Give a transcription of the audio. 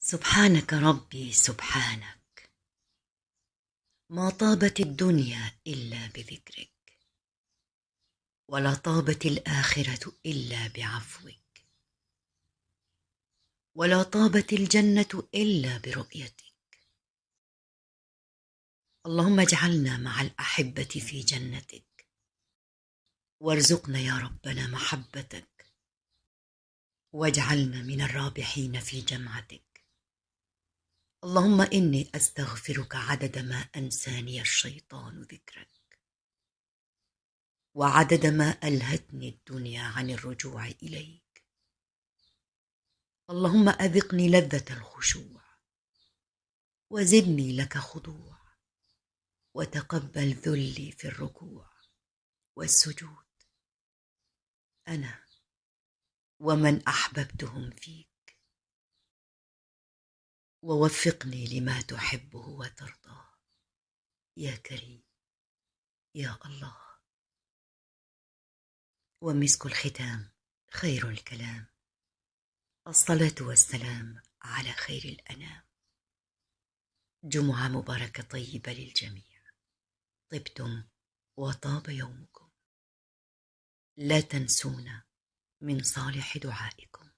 سبحانك ربي سبحانك، ما طابت الدنيا إلا بذكرك، ولا طابت الآخرة إلا بعفوك، ولا طابت الجنة إلا برؤيتك. اللهم اجعلنا مع الأحبة في جنتك، وارزقنا يا ربنا محبتك، واجعلنا من الرابحين في جمعتك. اللهم إني أستغفرك عدد ما أنساني الشيطان ذكرك، وعدد ما ألهتني الدنيا عن الرجوع إليك. اللهم أذقني لذة الخشوع، وزدني لك خضوع، وتقبل ذلي في الركوع والسجود، أنا ومن أحببتهم فيك، ووفقني لما تحبه وترضاه يا كريم يا الله. ومسك الختام خير الكلام، الصلاة والسلام على خير الأنام. جمعة مباركة طيبة للجميع، طبتم وطاب يومكم. لا تنسونا من صالح دعائكم.